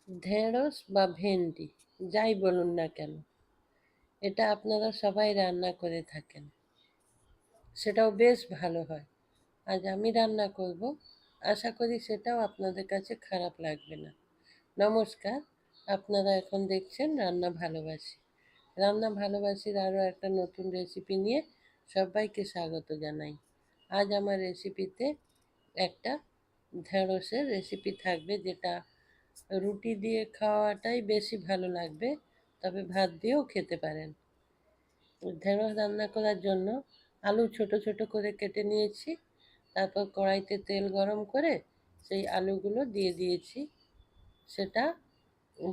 ঢেঁড়স বা ভেন্ডি যাই বলুন না কেন, এটা আপনারা সবাই রান্না করে থাকেন, সেটাও বেশ ভালো হয়। আজ আমি রান্না করব, আশা করি সেটাও আপনাদের কাছে খারাপ লাগবে না। নমস্কার, আপনারা এখন দেখছেন রান্না ভালোবাসি। রান্না ভালোবাসির আরও একটা নতুন রেসিপি নিয়ে সবাইকে স্বাগত জানাই। আজ আমার রেসিপিতে একটা ঢেঁড়সের রেসিপি থাকবে, যেটা রুটি দিয়ে খাওয়াটাই বেশি ভালো লাগবে, তবে ভাত দিয়েও খেতে পারেন। ঢেঁড়স রান্না করার জন্য আলু ছোট ছোট করে কেটে নিয়েছি। তারপর কড়াইতে তেল গরম করে সেই আলুগুলো দিয়ে দিয়েছি। সেটা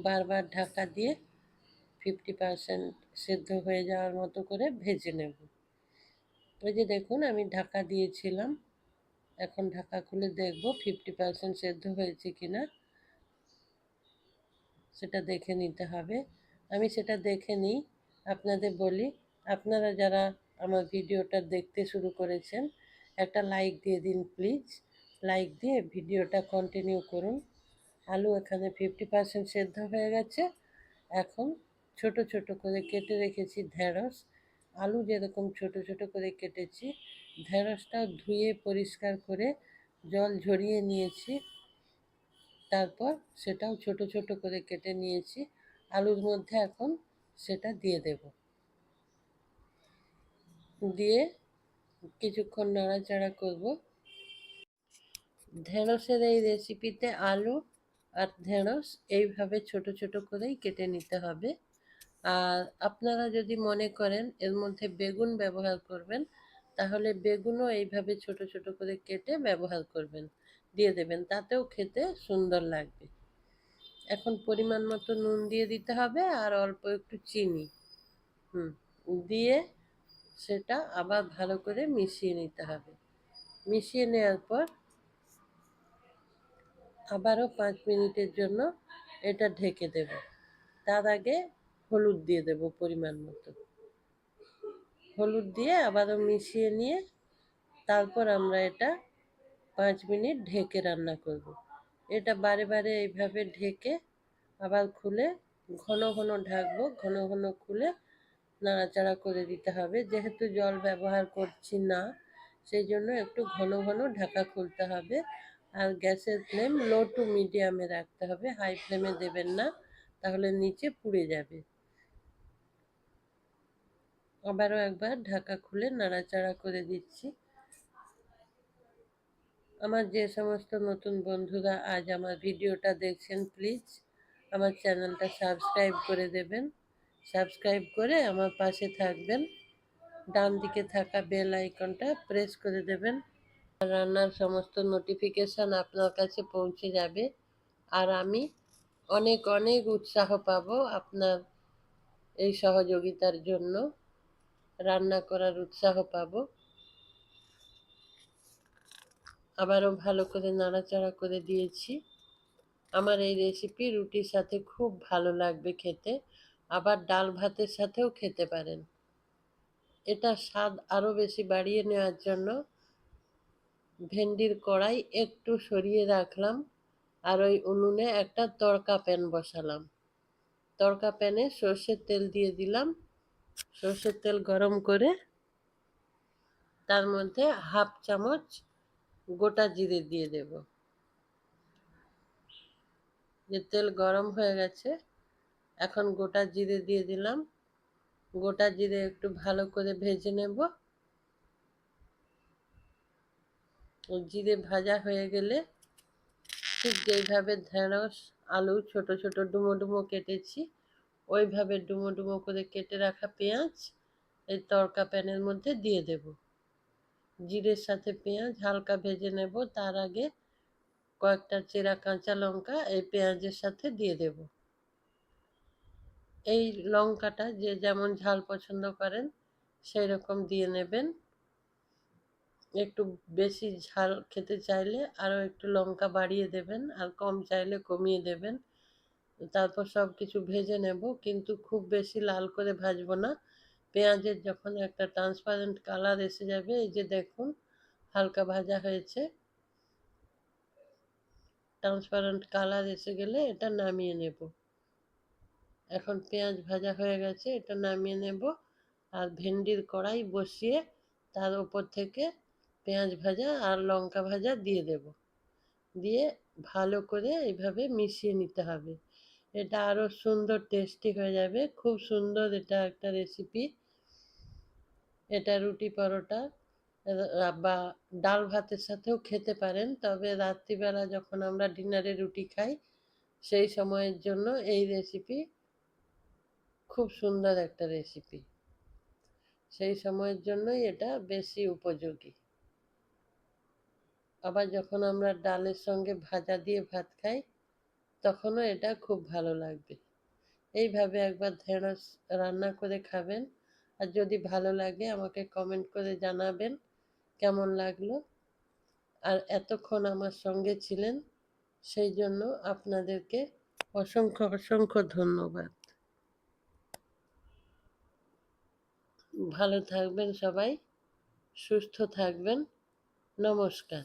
বারবার ঢাকা দিয়ে 50% সেদ্ধ হয়ে যাওয়ার মতো করে ভেজে নেব। ওই যে দেখুন, আমি ঢাকা দিয়েছিলাম, এখন ঢাকা খুলে দেখব 50% সেদ্ধ হয়েছে কিনা, সেটা দেখে নিতে হবে। আমি সেটা দেখে নিই, আপনাদের বলি, আপনারা যারা আমার ভিডিওটা দেখতে শুরু করেছেন একটা লাইক দিয়ে দিন প্লিজ। লাইক দিয়ে ভিডিওটা কন্টিনিউ করুন। আলু এখানে 50% সেদ্ধ হয়ে গেছে। এখন ছোট ছোট করে কেটে রেখেছি ঢেঁড়স। আলু যেরকম ছোট ছোট করে কেটেছি, ঢেঁড়সটাও ধুয়ে পরিষ্কার করে জল ঝরিয়ে নিয়েছি। তারপর সেটাও ছোট ছোট করে কেটে নিয়েছি। আলুর মধ্যে এখন সেটা দিয়ে দেব। দিয়ে কিছুক্ষণ নাড়াচাড়া করব। ঢেঁড়সের এই রেসিপিতে আলু আর ঢেঁড়স এইভাবে ছোট ছোট করেই কেটে নিতে হবে। আর আপনারা যদি মনে করেন এর মধ্যে বেগুন ব্যবহার করবেন, তাহলে বেগুনও এইভাবে ছোট ছোট করে কেটে ব্যবহার করবেন, দিয়ে দেবেন, তাতেও খেতে সুন্দর লাগবে। এখন পরিমাণ মতো নুন দিয়ে দিতে হবে আর অল্প একটু চিনি দিয়ে সেটা আবার ভালো করে মিশিয়ে নিতে হবে। মিশিয়ে নেওয়ার পর আবারও 5 মিনিটের জন্য এটা ঢেকে দেব। তার আগে হলুদ দিয়ে দেব পরিমাণ মতো। হলুদ দিয়ে আবারও মিশিয়ে নিয়ে তারপর আমরা এটা 5 মিনিট ঢেকে রান্না করব। এটা বারে বারে এইভাবে ঢেকে আবার খুলে ঘন ঘন ঢাকবো, ঘন ঘন খুলে নাড়াচাড়া করে দিতে হবে। যেহেতু জল ব্যবহার করছি না, সেই জন্য একটু ঘন ঘন ঢাকা খুলতে হবে। আর গ্যাসের ফ্লেম লো টু মিডিয়ামে রাখতে হবে, হাই ফ্লেমে দেবেন না, তাহলে নিচে পুড়ে যাবে। আবারও একবার ঢাকা খুলে নাড়াচাড়া করে দিচ্ছি। আমার যে সমস্ত নতুন বন্ধুরা আজ আমার ভিডিওটা দেখছেন, প্লিজ আমার চ্যানেলটা সাবস্ক্রাইব করে দেবেন। সাবস্ক্রাইব করে আমার পাশে থাকবেন। ডান দিকে থাকা বেল আইকনটা প্রেস করে দেবেন। রান্নার সমস্ত নোটিফিকেশান আপনার কাছে পৌঁছে যাবে। আর আমি অনেক অনেক উৎসাহ পাবো আপনার এই সহযোগিতার জন্য, রান্না করার উৎসাহ পাবো। আবারও ভালো করে নাড়াচাড়া করে দিয়েছি। আমার এই রেসিপি রুটির সাথে খুব ভালো লাগবে খেতে, আবার ডাল ভাতের সাথেও খেতে পারেন। এটা স্বাদ আরও বেশি বাড়িয়ে নেওয়ার জন্য ভেন্ডির কড়াই একটু সরিয়ে রাখলাম আর ওই উনুনে একটা তড়কা প্যান বসালাম। তড়কা প্যানে সর্ষের তেল দিয়ে দিলাম। সর্ষের তেল গরম করে তার মধ্যে হাফ চামচ গোটা জিরে দিয়ে দেব। যে তেল গরম হয়ে গেছে, এখন গোটা জিরে দিয়ে দিলাম। গোটা জিরে একটু ভালো করে ভেজে নেব। জিরে ভাজা হয়ে গেলে ঠিক যেইভাবে ঢেঁড়স আলু ছোট ছোট ডুমো ডুমো কেটেছি, ওইভাবে ডুমো ডুমো করে কেটে রাখা পেঁয়াজ এই তড়কা প্যানের মধ্যে দিয়ে দেব। জিরের সাথে পেঁয়াজ হালকা ভেজে নেব। তার আগে কয়েকটা চেরা কাঁচা লঙ্কা এই পেঁয়াজের সাথে দিয়ে দেব। এই লঙ্কাটা যে যেমন ঝাল পছন্দ করেন সেই রকম দিয়ে নেবেন। একটু বেশি ঝাল খেতে চাইলে আরও একটু লঙ্কা বাড়িয়ে দেবেন, আর কম চাইলে কমিয়ে দেবেন। তারপর সব কিছু ভেজে নেব, কিন্তু খুব বেশি লাল করে ভাজবো না। পেঁয়াজের যখন একটা ট্রান্সপারেন্ট কালার এসে যাবে, এই যে দেখুন হালকা ভাজা হয়েছে, ট্রান্সপারেন্ট কালার এসে গেলে এটা নামিয়ে নেব। এখন পেঁয়াজ ভাজা হয়ে গেছে, এটা নামিয়ে নেব। আর ভেন্ডির কড়াই বসিয়ে তার ওপর থেকে পেঁয়াজ ভাজা আর লঙ্কা ভাজা দিয়ে দেব। দিয়ে ভালো করে এইভাবে মিশিয়ে নিতে হবে। এটা আরও সুন্দর টেস্টি হয়ে যাবে, খুব সুন্দর এটা একটা রেসিপি। এটা রুটি পরোটা বা ডাল ভাতের সাথেও খেতে পারেন, তবে রাত্রিবেলা যখন আমরা ডিনারে রুটি খাই সেই সময়ের জন্য এই রেসিপি খুব সুন্দর একটা রেসিপি, সেই সময়ের জন্যই এটা বেশি উপযোগী। আবার যখন আমরা ডালের সঙ্গে ভাজা দিয়ে ভাত খাই তখনও এটা খুব ভালো লাগবে। এইভাবে একবার ঢেঁড়স রান্না করে খাবেন, আর যদি ভালো লাগে আমাকে কমেন্ট করে জানাবেন কেমন লাগলো। আর এতক্ষণ আমার সঙ্গে ছিলেন সেই জন্য আপনাদেরকে অসংখ্য অসংখ্য ধন্যবাদ। ভালো থাকবেন সবাই, সুস্থ থাকবেন। নমস্কার।